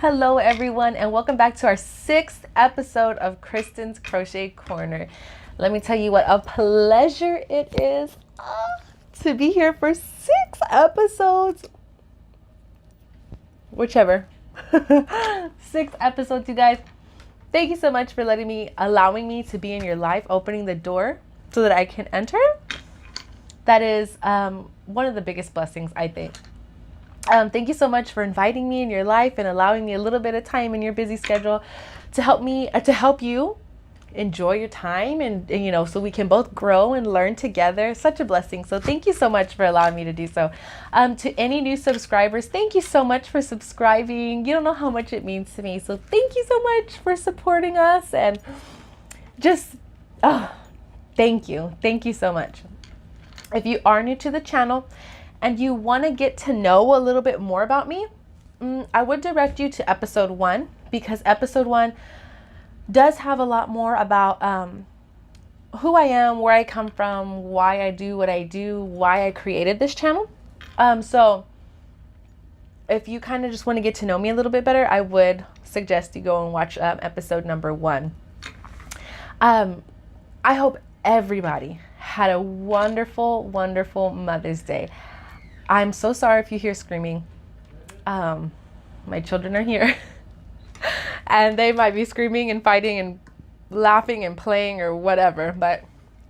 Hello everyone, and welcome back to our 6th episode of Christyn's Crochet Corner. Let me tell you what a pleasure it is to be here for 6 episodes. Whichever. 6 episodes, you guys. Thank you so much for allowing me to be in your life, opening the door so that I can enter. That is one of the biggest blessings, I think. Thank you so much for inviting me in your life and allowing me a little bit of time in your busy schedule to help you enjoy your time and so we can both grow and learn together. Such a blessing. So thank you so much for allowing me to do so. To any new subscribers, thank you so much for subscribing. You don't know how much it means to me. So thank you so much for supporting us and just, thank you. Thank you so much. If you are new to the channel, and you want to get to know a little bit more about me, I would direct you to episode 1, because episode 1 does have a lot more about who I am, where I come from, why I do what I do, why I created this channel. So if you kind of just want to get to know me a little bit better, I would suggest you go and watch episode number 1. I hope everybody had a wonderful, wonderful Mother's Day. I'm so sorry if you hear screaming. My children are here and they might be screaming and fighting and laughing and playing or whatever, but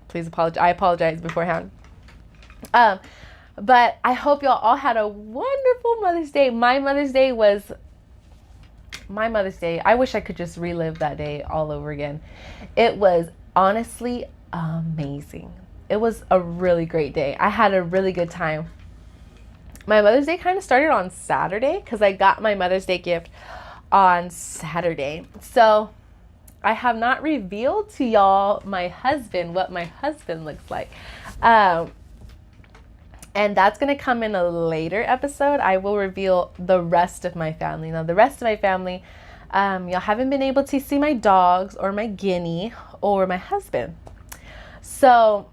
please apologize. I apologize beforehand. But I hope y'all all had a wonderful Mother's Day. My Mother's Day. I wish I could just relive that day all over again. It was honestly amazing. It was a really great day. I had a really good time. My Mother's Day kind of started on Saturday because I got my Mother's Day gift on Saturday. So I have not revealed to y'all what my husband looks like. And that's going to come in a later episode. I will reveal the rest of my family. Now, the rest of my family, y'all haven't been able to see my dogs or my guinea or my husband. So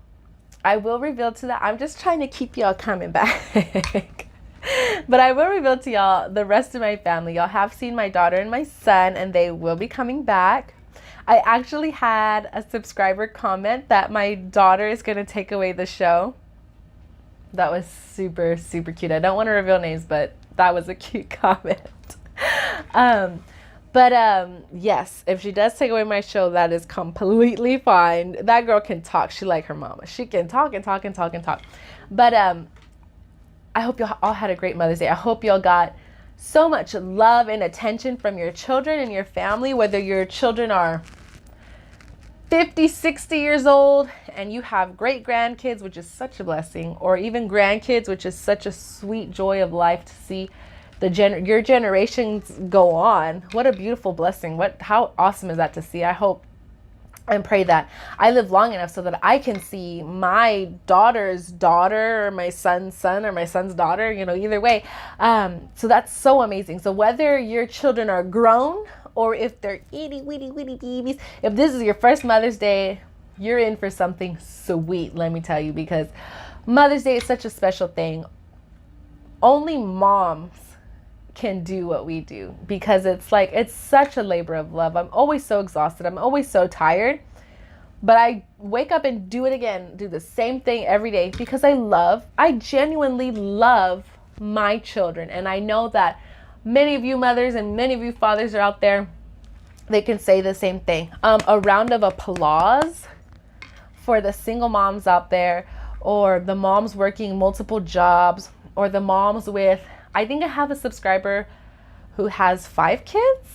I will reveal to that. I'm just trying to keep y'all coming back. But I will reveal to y'all the rest of my family. Y'all have seen my daughter and my son, and they will be coming back. I actually had a subscriber comment that my daughter is going to take away the show. That was super, super cute. I don't want to reveal names, but that was a cute comment. Yes, if she does take away my show, that is completely fine. That girl can talk. She like her mama. She can talk and talk and talk and talk. But I hope y'all all had a great Mother's Day. I hope y'all got so much love and attention from your children and your family, whether your children are 50, 60 years old and you have great grandkids, which is such a blessing, or even grandkids, which is such a sweet joy of life to see your generations go on. What a beautiful blessing. How awesome is that to see? I hope and pray that I live long enough so that I can see my daughter's daughter or my son's son or my son's daughter, either way. So that's so amazing. So whether your children are grown or if they're itty weedy babies, if this is your first Mother's Day, you're in for something sweet, let me tell you, because Mother's Day is such a special thing. Only moms can do what we do, because it's such a labor of love. I'm always so exhausted. I'm always so tired, but I wake up and do it again, do the same thing every day, because I genuinely love my children. And I know that many of you mothers and many of you fathers are out there, they can say the same thing. A round of applause for the single moms out there, or the moms working multiple jobs, or the moms with, I think I have a subscriber who has 5 kids.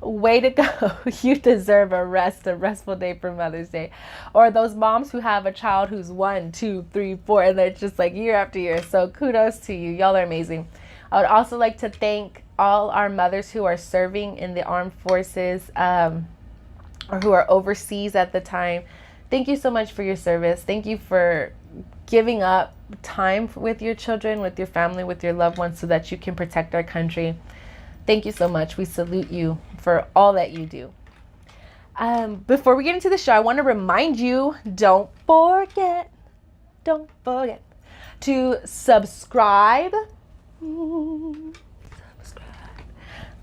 Way to go. You deserve a restful day for Mother's Day. Or those moms who have a child who's 1, 2, 3, 4, and they're just like year after year. So kudos to you. Y'all are amazing. I would also like to thank all our mothers who are serving in the armed forces, or who are overseas at the time. Thank you so much for your service. Thank you for giving up time with your children, with your family, with your loved ones, so that you can protect our country. Thank you so much. We salute you for all that you do. Before we get into the show, I want to remind you, don't forget to subscribe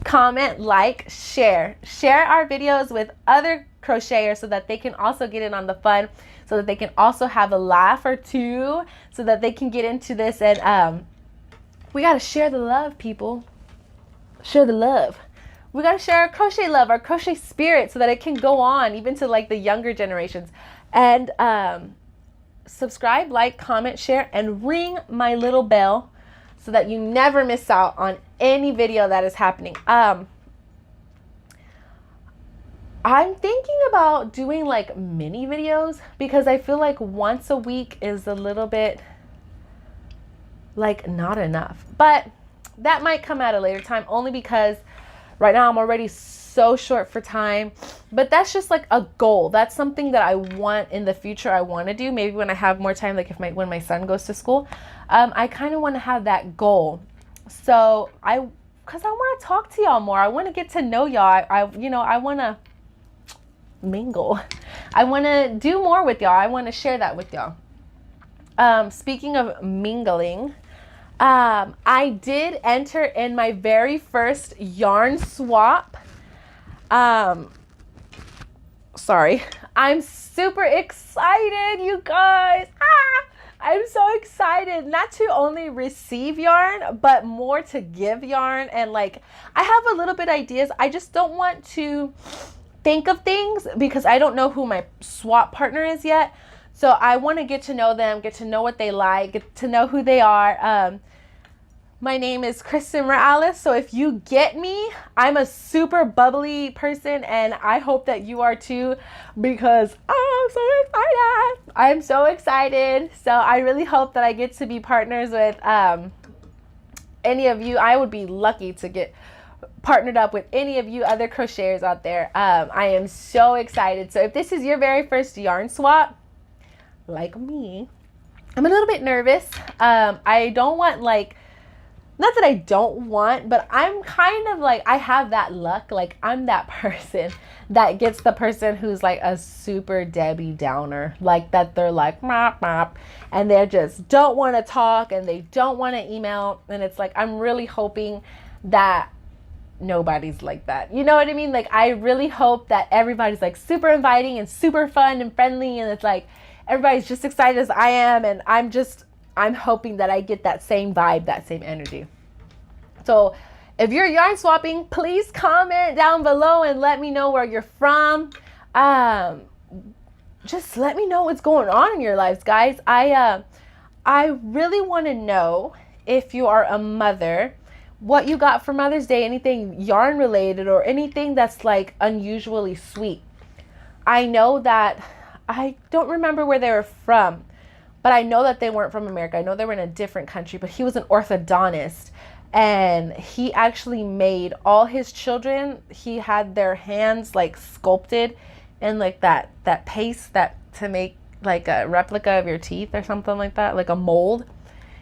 comment, like, share. Share our videos with other crocheters so that they can also get in on the fun, so that they can also have a laugh or two, so that they can get into this. And we got to share the love, people. Share the love. We got to share our crochet love, our crochet spirit, so that it can go on even to like the younger generations. And subscribe, like, comment, share, and ring my little bell so that you never miss out on any video that is happening. I'm thinking about doing like mini videos because I feel like once a week is a little bit like not enough. But that might come at a later time, only because right now I'm already so short for time. But that's just like a goal. That's something that I want in the future. I want to do maybe when I have more time, like when my son goes to school. I kind of want to have that goal. So because I want to talk to y'all more. I want to get to know y'all. I want to mingle. I want to do more with y'all. I want to share that with y'all. Speaking of mingling, I did enter in my very first yarn swap. Sorry. I'm super excited, you guys. I'm so excited not to only receive yarn, but more to give yarn. And like, I have a little bit ideas. I just don't want to think of things because I don't know who my swap partner is yet. So I want to get to know them, get to know what they like, get to know who they are. My name is Christyn Morales. So if you get me, I'm a super bubbly person, and I hope that you are too, because I'm so excited. I'm so excited. So I really hope that I get to be partners with any of you. I would be lucky to get partnered up with any of you other crocheters out there. I am so excited. So if this is your very first yarn swap, like me, I'm a little bit nervous. I don't want not that I don't want, but I'm kind of like, I have that luck. Like, I'm that person that gets the person who's like a super Debbie Downer, like that they're like, mop, mop, and they just don't want to talk and they don't want to email. And it's like, I'm really hoping that nobody's like that. You know what I mean? Like, I really hope that everybody's like super inviting and super fun and friendly. And it's like, everybody's just excited as I am. And I'm hoping that I get that same vibe, that same energy. So if you're yarn swapping, please comment down below and let me know where you're from. Just let me know what's going on in your lives, guys. I really want to know if you are a mother, what you got for Mother's Day, anything yarn related or anything that's like unusually sweet. I know that I don't remember where they were from, but I know that they weren't from America. I know they were in a different country, but he was an orthodontist, and he actually made all his children, he had their hands like sculpted in like that paste that to make like a replica of your teeth or something like that, like a mold.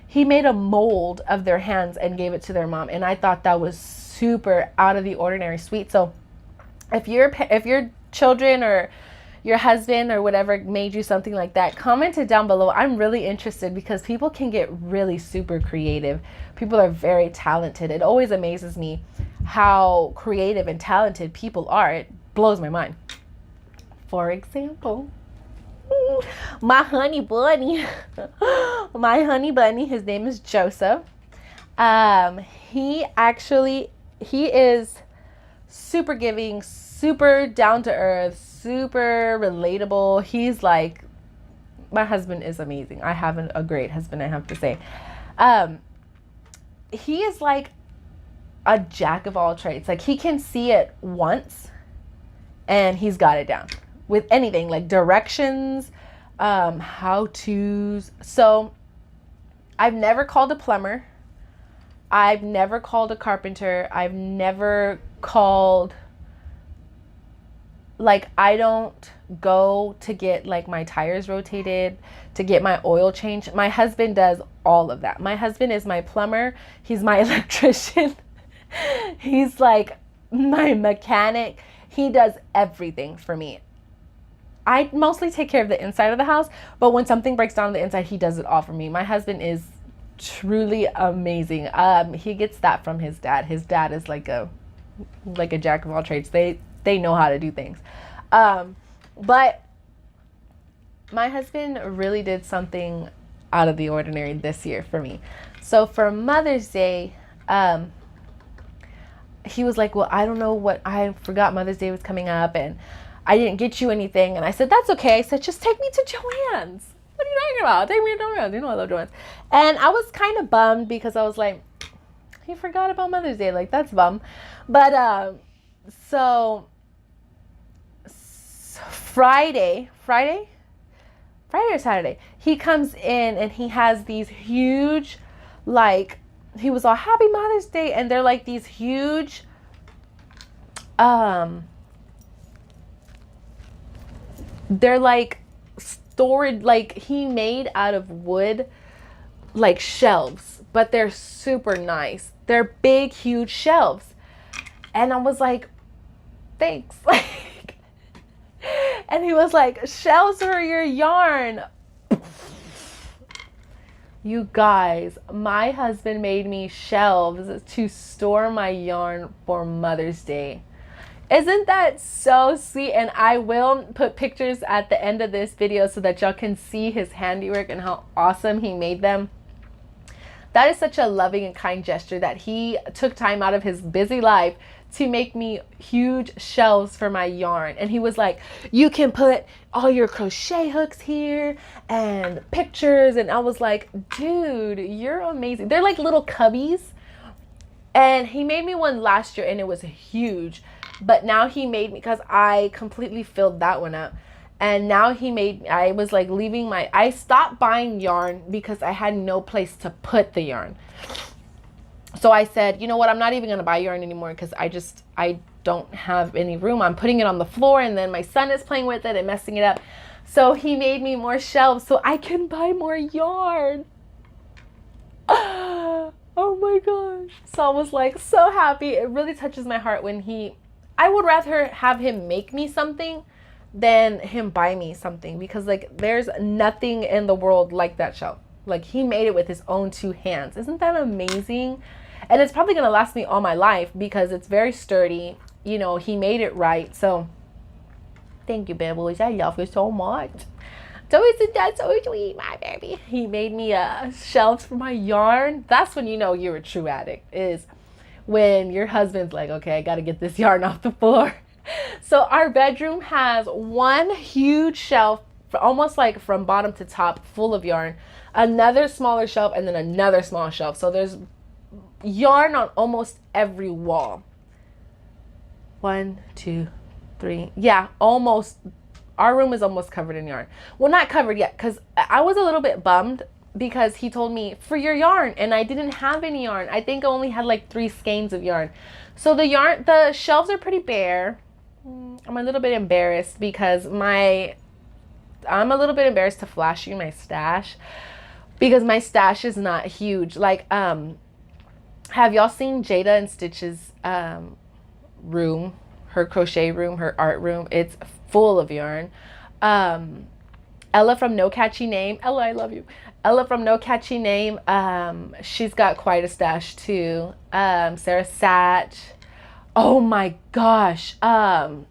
He made a mold of their hands and gave it to their mom, and I thought that was super out of the ordinary sweet. So if your children or your husband or whatever made you something like that, comment it down below. I'm really interested because people can get really super creative. People are very talented. It always amazes me how creative and talented people are. It blows my mind. For example, my honey bunny, his name is Joseph. He is super giving, super down to earth, super relatable. He's like, my husband is amazing. I have a great husband, I have to say. He is like a jack of all trades. Like, he can see it once and he's got it down with anything, like directions, how-tos. So I've never called a plumber. I've never called a carpenter. I've never called, like, I don't go to get like my tires rotated, to get my oil changed. My husband does all of that. My husband is my plumber. He's my electrician. He's like my mechanic. He does everything for me. I mostly take care of the inside of the house, but when something breaks down on the inside, he does it all for me. My husband is truly amazing. He gets that from his dad. His dad is like a like a jack of all trades. They know how to do things. But my husband really did something out of the ordinary this year for me. So for Mother's Day, he was like, well, I don't know what, I forgot Mother's Day was coming up and I didn't get you anything. And I said, that's okay. I said, just take me to Joann's. What are you talking about? Take me to Joann's. You know I love Joann's. And I was kind of bummed because I was like, he forgot about Mother's Day. Like, that's bum. But so Friday or Saturday, he comes in and he has these huge, like, he was all Happy Mother's Day, and they're like these huge, they're like storage, like he made out of wood, like shelves, but they're super nice. They're big, huge shelves. And I was like, thanks. And he was like, shelves for your yarn. You guys, my husband made me shelves to store my yarn for Mother's Day. Isn't that so sweet? And I will put pictures at the end of this video so that y'all can see his handiwork and how awesome he made them. That is such a loving and kind gesture that he took time out of his busy life to make me huge shelves for my yarn. And he was like, you can put all your crochet hooks here and pictures. And I was like, dude, you're amazing. They're like little cubbies. And he made me one last year and it was huge. But now he made me, because I completely filled that one up. And now he made, I was like leaving I stopped buying yarn because I had no place to put the yarn. So I said, you know what, I'm not even going to buy yarn anymore because I don't have any room. I'm putting it on the floor and then my son is playing with it and messing it up. So he made me more shelves so I can buy more yarn. Oh my gosh. So I was like so happy. It really touches my heart when I would rather have him make me something than him buy me something, because like there's nothing in the world like that shelf. Like he made it with his own 2 hands. Isn't that amazing? And it's probably going to last me all my life because it's very sturdy. You know, he made it right. So thank you, bad boys. I love you so much. So isn't that so sweet, my baby? He made me shelves for my yarn. That's when you know you're a true addict, is when your husband's like, okay, I got to get this yarn off the floor. So our bedroom has one huge shelf, almost like from bottom to top, full of yarn. Another smaller shelf, and then another small shelf. So there's yarn on almost every wall. 1, 2, 3. Yeah, almost. Our room is almost covered in yarn. Well, not covered yet, because I was a little bit bummed because he told me for your yarn and I didn't have any yarn. I think I only had like 3 skeins of yarn. So the shelves are pretty bare. I'm a little bit embarrassed because I'm a little bit embarrassed to flash you my stash, because my stash is not huge. Like, have y'all seen Jada and Stitch's room, her crochet room, her art room? It's full of yarn. Ella from No Catchy Name, Ella, I love you. Ella from No Catchy Name, she's got quite a stash too. Sarah Satch. Oh my gosh. I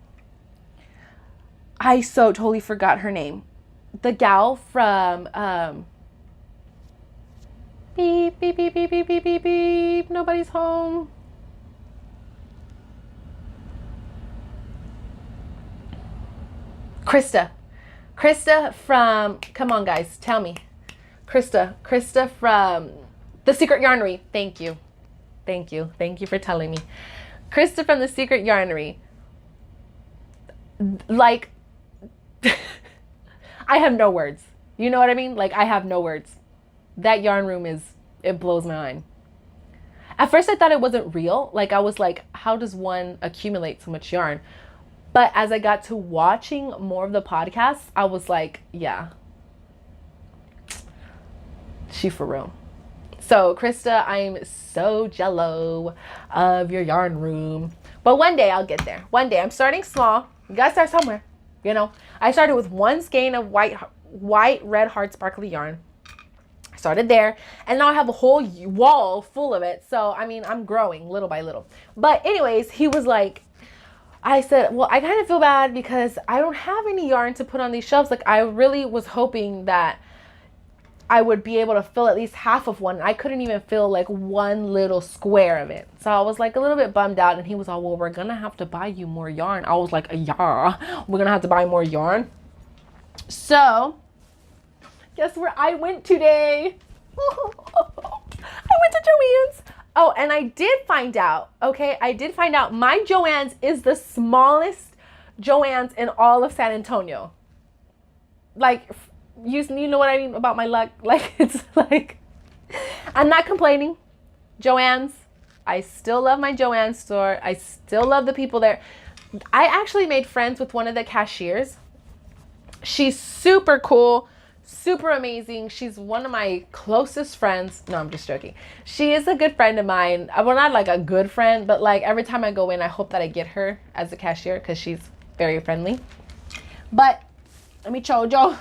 so totally forgot her name. The gal from beep, beep, beep, beep, beep, beep, beep, beep. Nobody's home. Krista from, come on guys, tell me. Krista from The Secret Yarnery. Thank you for telling me. Krista from The Secret Yarnery. Like, I have no words. You know what I mean? Like, I have no words. That yarn room it blows my mind. At first I thought it wasn't real. Like, I was like, how does one accumulate so much yarn? But as I got to watching more of the podcasts, I was like, yeah, she for real. So Krista, I'm so jello of your yarn room. But one day I'll get there. One day. I'm starting small. You gotta start somewhere. You know, I started with 1 skein of white, red, hard, sparkly yarn. Started there, and now I have a whole wall full of it. So, I mean, I'm growing little by little. But anyways, he was like, I said, well, I kind of feel bad because I don't have any yarn to put on these shelves. Like, I really was hoping that I would be able to fill at least half of one. I couldn't even fill like one little square of it. So I was like a little bit bummed out, and he was all, well, we're gonna have to buy you more yarn. I was like, yeah, we're gonna have to buy more yarn. So guess where I went today? I went to Joann's. Oh, and I did find out, okay, my Joann's is the smallest Joann's in all of San Antonio. Like, you know what I mean about my luck? Like, it's like, I'm not complaining. Joann's, I still love my Joann's store. I still love the people there. I actually made friends with one of the cashiers. She's super cool, super amazing. She's one of my closest friends. No, I'm just joking. She is a good friend of mine. Well, not like a good friend, but like every time I go in, I hope that I get her as a cashier because she's very friendly. But let me show you.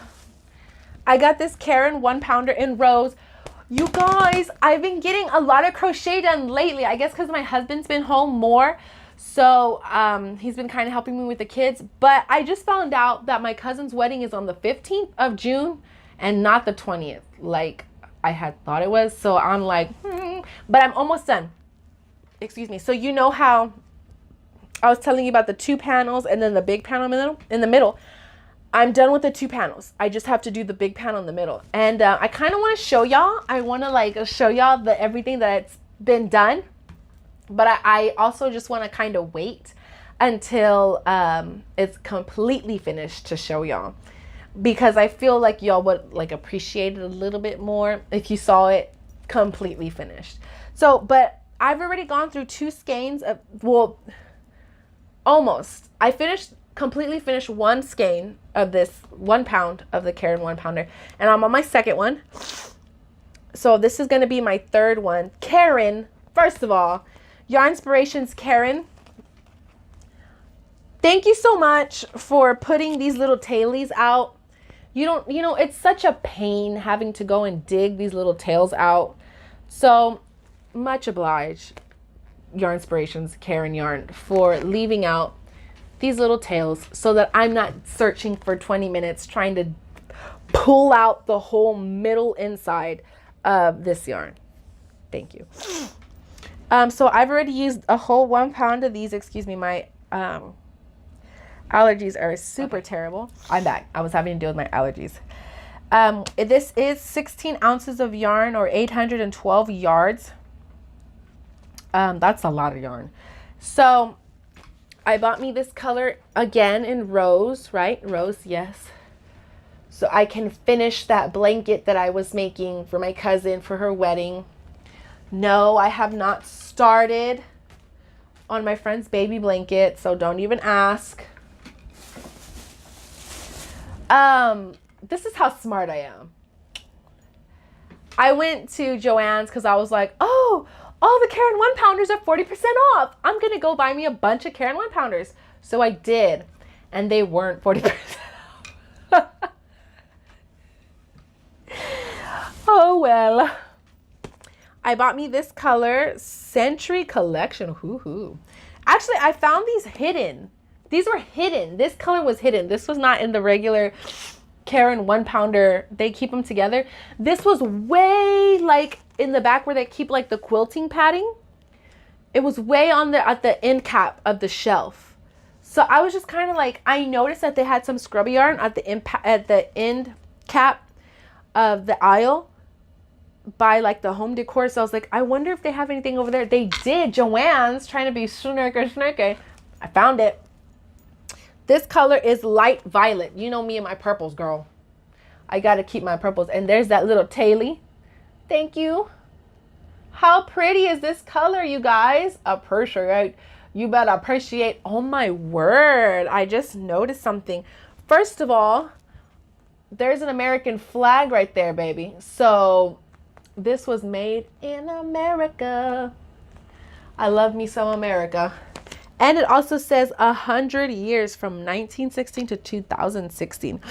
I got this Karen 1-pounder in rose. You guys, I've been getting a lot of crochet done lately. I guess because my husband's been home more. So he's been kind of helping me with the kids. But I just found out that my cousin's wedding is on the 15th of June and not the 20th like I had thought it was. So I'm like, but I'm almost done. Excuse me. So you know how I was telling you about the 2 panels and then the big panel in the middle. I'm done with the 2 panels. I just have to do the big panel in the middle. And I kind of want to show y'all. I want to like show y'all everything that's been done. But I also just want to kind of wait until it's completely finished to show y'all. Because I feel like y'all would like appreciate it a little bit more if you saw it completely finished. So, but I've already gone through 2 skeins of, well, almost. I completely finished 1 skein of this 1 pound of the Karen 1-pounder. And I'm on my second one. So this is going to be my third one. Karen, first of all, Yarn Inspirations Karen, thank you so much for putting these little tailies out. You know, it's such a pain having to go and dig these little tails out. So much obliged, Yarn Inspirations Karen Yarn, for leaving out these little tails so that I'm not searching for 20 minutes trying to pull out the whole middle inside of this yarn. Thank you. So I've already used a whole 1 pound of these. Excuse me, my allergies are super terrible. I'm back. I was having to deal with my allergies. This is 16 ounces of yarn, or 812 yards. That's a lot of yarn. So I bought me this color again in rose, right? Rose, yes. So I can finish that blanket that I was making for my cousin for her wedding. No, I have not started on my friend's baby blanket, so don't even ask. This is how smart I am. I went to Joann's because I was like, oh, all the Karen 1-pounders are 40% off. I'm going to go buy me a bunch of Karen 1-pounders. So I did, and they weren't 40% off. Oh, well. I bought me this color, Century Collection. Hoo-hoo. Actually, I found these hidden. These were hidden. This color was hidden. This was not in the regular Karen 1-pounder. They keep them together. This was way like in the back where they keep like the quilting padding. It was way on there at the end cap of the shelf. So I was just kind of like, I noticed that they had some scrubby yarn at the end cap of the aisle by like the home decor. So I was like, I wonder if they have anything over there. They did. Joann's, trying to be snurker. I found it. This color is light violet. You know me and my purples, girl. I got to keep my purples. And there's that little tailie. Thank you. How pretty is this color, you guys? Appreciate. You better appreciate. Oh my word. I just noticed something. First of all, there's an American flag right there, baby. So this was made in America. I love me some America. And it also says 100 years from 1916 to 2016.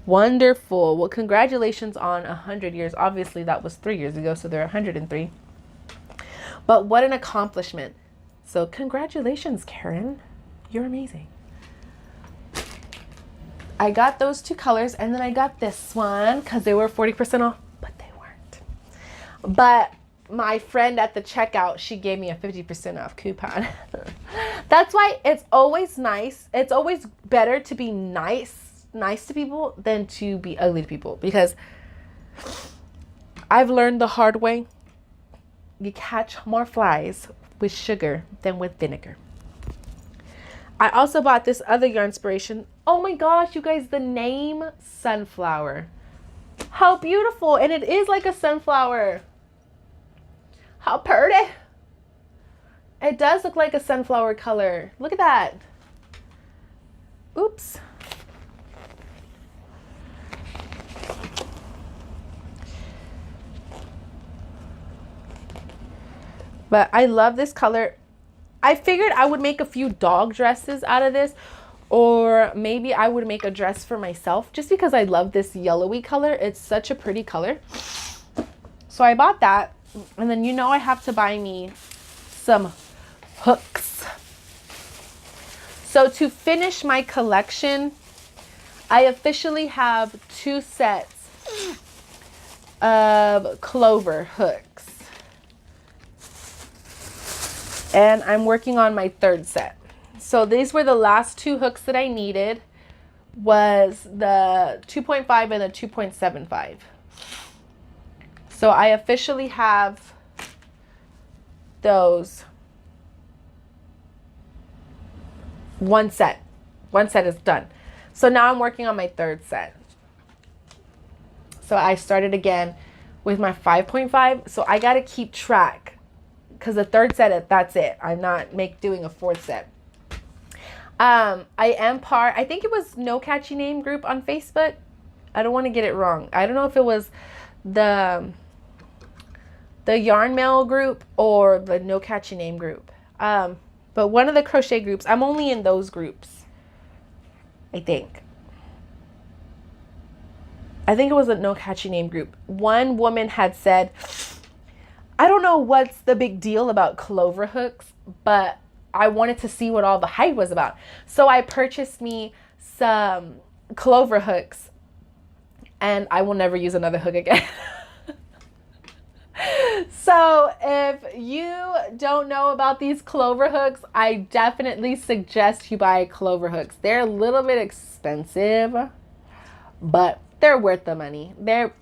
Wonderful. Well, congratulations on 100 years. Obviously, that was 3 years ago, so they're 103. But what an accomplishment. So congratulations, Karen. You're amazing. I got those 2 colors, and then I got this one because they were 40% off, but they weren't. But my friend at the checkout, she gave me a 50% off coupon. That's why it's always nice. It's always better to be nice to people than to be ugly to people, because I've learned the hard way. You catch more flies with sugar than with vinegar. I also bought this other yarn inspiration. Oh my gosh, you guys, the name Sunflower. How beautiful. And it is like a sunflower. How pretty. It does look like a sunflower color. Look at that. Oops. But I love this color. I figured I would make a few dog dresses out of this, or maybe I would make a dress for myself just because I love this yellowy color. It's such a pretty color. So I bought that. And then, you know, I have to buy me some hooks. So to finish my collection, I officially have 2 sets of clover hooks. And I'm working on my 3rd set. So these were the last 2 hooks that I needed, was the 2.5 and the 2.75. So I officially have those. One set is done. So now I'm working on my 3rd set. So I started again with my 5.5. So I got to keep track, because the 3rd set, that's it. I'm not doing a 4th set. I am I think it was No Catchy Name group on Facebook. I don't want to get it wrong. I don't know if it was the Yarn Mail group or the No Catchy Name group. But one of the crochet groups. I'm only in those groups, I think. I think it was a No Catchy Name group. One woman had said, I don't know what's the big deal about clover hooks, but I wanted to see what all the hype was about. So I purchased me some clover hooks, and I will never use another hook again. So if you don't know about these clover hooks, I definitely suggest you buy clover hooks. They're a little bit expensive, but they're worth the money.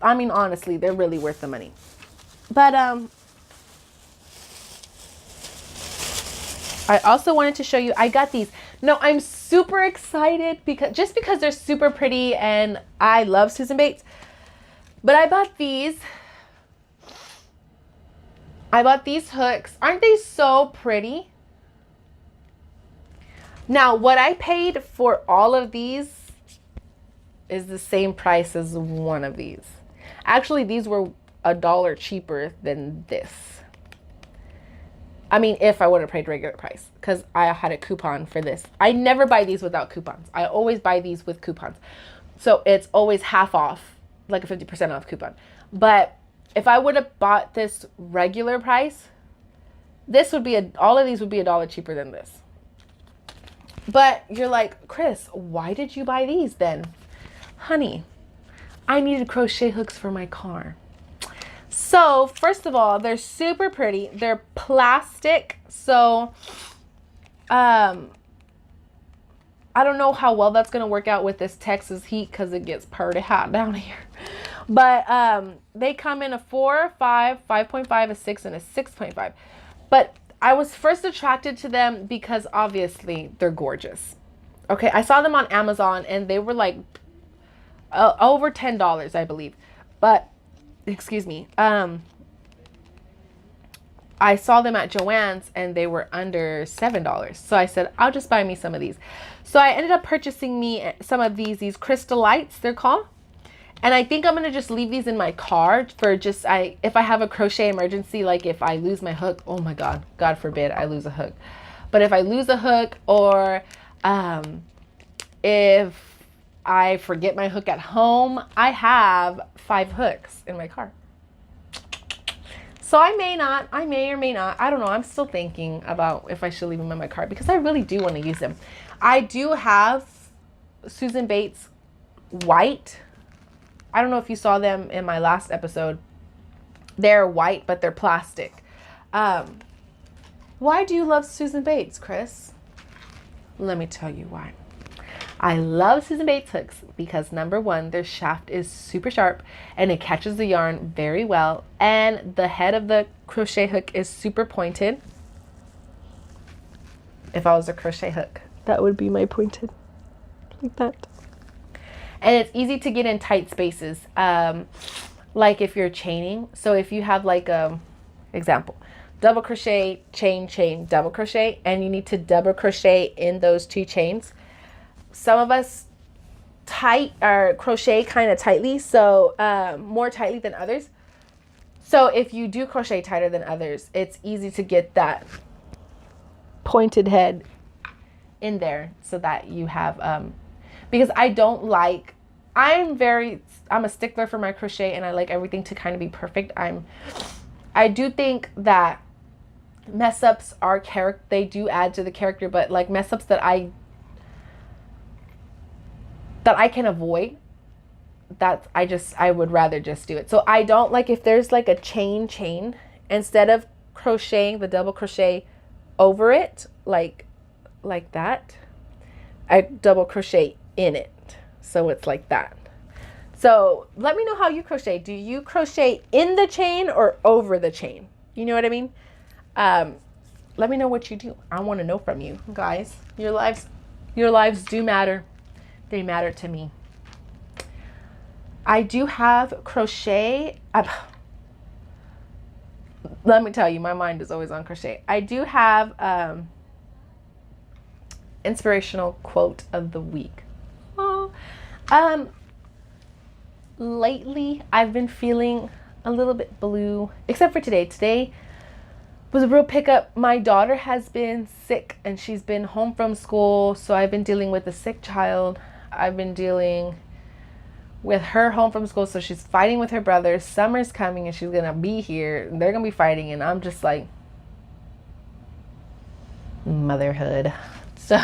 Honestly, they're really worth the money. But I also wanted to show you, I got these. No, I'm super excited because they're super pretty and I love Susan Bates. But I bought these. I bought these hooks. Aren't they so pretty? Now, what I paid for all of these is the same price as one of these. Actually, these were $1 cheaper than this. I mean, if I would have paid regular price, because I had a coupon for this. I never buy these without coupons. I always buy these with coupons. So it's always half off, like a 50% off coupon. But if I would have bought this regular price, all of these would be $1 cheaper than this. But you're like, Chris, why did you buy these then? Honey, I needed crochet hooks for my car. So first of all, they're super pretty. They're plastic. So I don't know how well that's going to work out with this Texas heat, because it gets pretty hot down here. But they come in a 4, 5, 5.5, a 6, and a 6.5. But I was first attracted to them because obviously they're gorgeous. Okay, I saw them on Amazon and they were like over $10, I believe. But excuse me, I saw them at Joann's and they were under $7. So I said, I'll just buy me some of these. So I ended up purchasing me some of these crystal lights, they're called. And I think I'm going to just leave these in my car for if I have a crochet emergency, like if I lose my hook, oh my God, God forbid I lose a hook. But if I lose a hook, or if I forget my hook at home. I have 5 hooks in my car. So I may or may not. I don't know. I'm still thinking about if I should leave them in my car because I really do want to use them. I do have Susan Bates white. I don't know if you saw them in my last episode. They're white, but they're plastic. Why do you love Susan Bates, Chris? Let me tell you why. I love Susan Bates hooks because number one, their shaft is super sharp and it catches the yarn very well. And the head of the crochet hook is super pointed. If I was a crochet hook, that would be my pointed, like that. And it's easy to get in tight spaces, like if you're chaining. So if you have like example, double crochet, chain, chain, double crochet, and you need to double crochet in those 2 chains. Some of us crochet kind of tightly, so more tightly than others. So if you do crochet tighter than others, it's easy to get that pointed head in there so that you have, because I'm a stickler for my crochet and I like everything to kind of be perfect. I do think that mess ups they do add to the character, but like mess ups that I can avoid, I would rather just do it. So I don't like if there's like a chain, instead of crocheting the double crochet over it, like that, I double crochet in it. So it's like that. So let me know how you crochet. Do you crochet in the chain or over the chain? You know what I mean? Let me know what you do. I want to know from you guys. Your lives do matter. They matter to me. I do have crochet. Let me tell you, my mind is always on crochet. I do have inspirational quote of the week. Lately, I've been feeling a little bit blue, except for today. Today was a real pickup. My daughter has been sick and she's been home from school, so I've been dealing with a sick child. I've been dealing with her home from school, so she's fighting with her brother. Summer's coming and she's gonna be here. They're gonna be fighting, and I'm just like, motherhood. So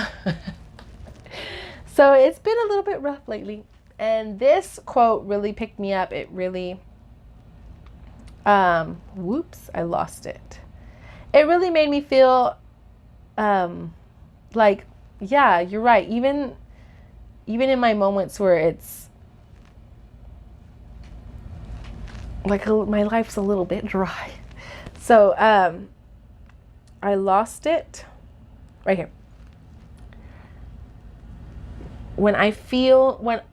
it's been a little bit rough lately. And this quote really picked me up. It really, whoops, I lost it. It really made me feel like, yeah, you're right. Even in my moments where it's like my life's a little bit dry. So I lost it right here. When I feel like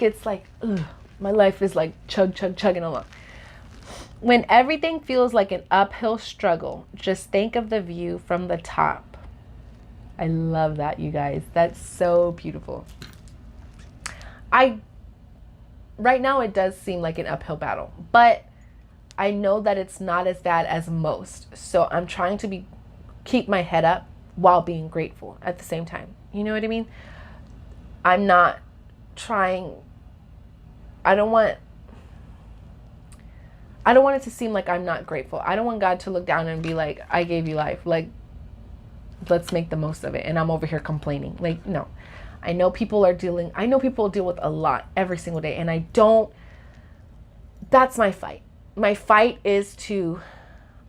it's like, ugh, my life is like chugging along. When everything feels like an uphill struggle, just think of the view from the top. I love that, you guys. That's so beautiful. Right now it does seem like an uphill battle, but I know that it's not as bad as most. So I'm trying to keep my head up while being grateful at the same time. You know what I mean? I'm not trying, I don't want it to seem like I'm not grateful. I don't want God to look down and be like, I gave you life. Like, let's make the most of it. And I'm over here complaining. Like, no. I know people deal with a lot every single day. And that's my fight. My fight is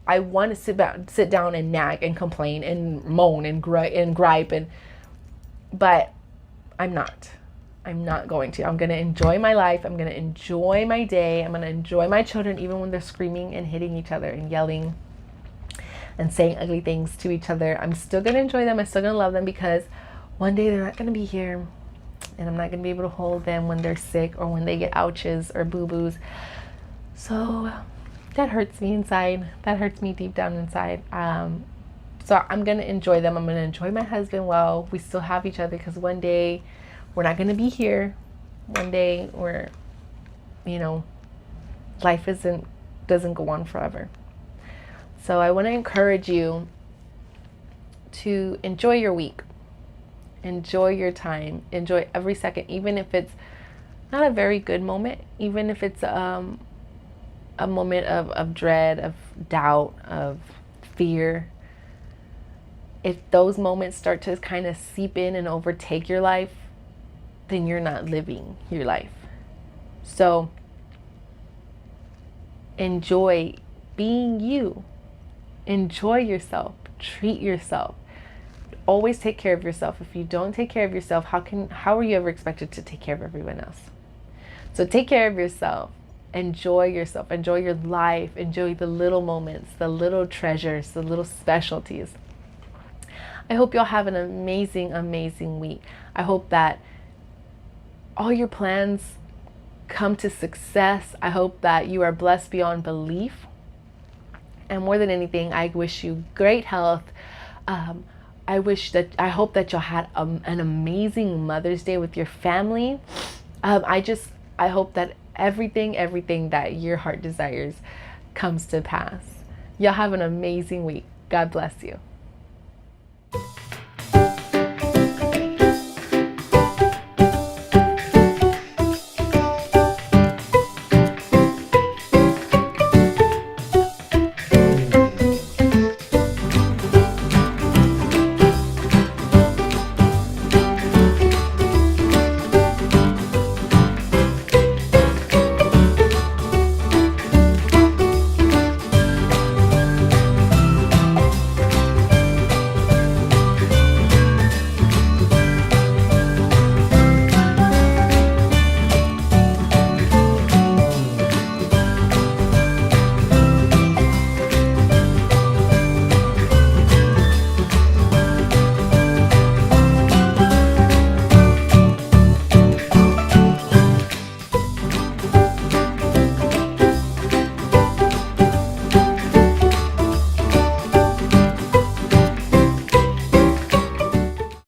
I want to sit down and nag and complain and moan and gripe. But I'm not. I'm not going to. I'm going to enjoy my life. I'm going to enjoy my day. I'm going to enjoy my children even when they're screaming and hitting each other and yelling and saying ugly things to each other. I'm still going to enjoy them. I'm still going to love them because one day they're not going to be here and I'm not going to be able to hold them when they're sick or when they get ouches or boo-boos. So that hurts me inside. That hurts me deep down inside. So I'm going to enjoy them. I'm going to enjoy my husband well. We still have each other because one day we're not going to be here. One day life doesn't go on forever. So I want to encourage you to enjoy your week. Enjoy your time. Enjoy every second, even if it's not a very good moment, even if it's a moment of dread, of doubt, of fear. If those moments start to kind of seep in and overtake your life, then you're not living your life. So enjoy being you. Enjoy yourself. Treat yourself. Always take care of yourself. If you don't take care of yourself, how are you ever expected to take care of everyone else? So take care of yourself. Enjoy yourself. Enjoy your life. Enjoy the little moments, the little treasures, the little specialties. I hope y'all have an amazing, amazing week. I hope that all your plans come to success. I hope that you are blessed beyond belief. And more than anything, I wish you great health. I hope that y'all had an amazing Mother's Day with your family. I hope that everything that your heart desires comes to pass. Y'all have an amazing week. God bless you.